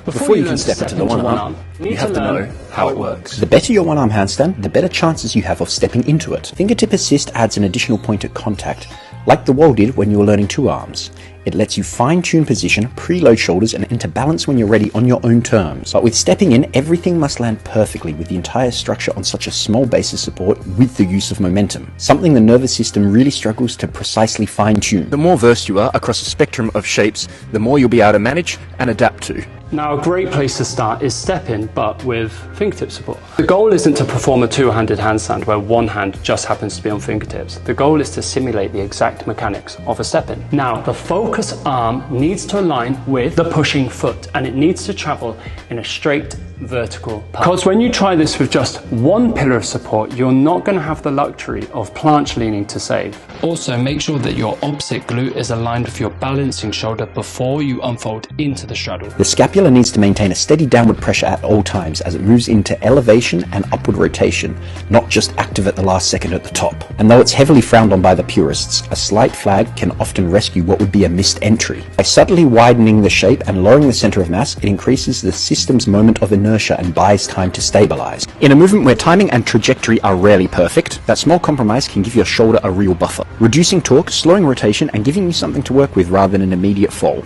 Before you can step into the one arm, you have to know how it works. The better your one-arm handstand, the better chances you have of stepping into it. Fingertip assist adds an additional point of contact, like the wall did when you were learning two arms. It lets you fine-tune position, preload shoulders, and enter balance when you're ready on your own terms. But with stepping in, everything must land perfectly with the entire structure on such a small base of support with the use of momentum, something the nervous system really struggles to precisely fine-tune. The more versed you are across a spectrum of shapes, the more you'll be able to manage and adapt to. Now, a great place to start is stepping, but with fingertip support. The goal isn't to perform a two-handed handstand where one hand just happens to be on fingertips. The goal is to simulate the exact mechanics of a step-in. Now, the focus arm needs to align with the pushing foot, and it needs to travel in a straight vertical path. Because when you try this with just one pillar of support, you're not going to have the luxury of planche leaning to save. Also, make sure that your opposite glute is aligned with your balancing shoulder before you unfold into the straddle. The scapula needs to maintain a steady downward pressure at all times as it moves into elevation and upward rotation, not just active at the last second at the top. And though it's heavily frowned on by the purists, a slight flag can often rescue what would be a missed entry. By subtly widening the shape and lowering the center of mass, it increases the system's moment of inertia and buys time to stabilize. In a movement where timing and trajectory are rarely perfect, that small compromise can give your shoulder a real buffer, reducing torque, slowing rotation, and giving you something to work with rather than an immediate fall.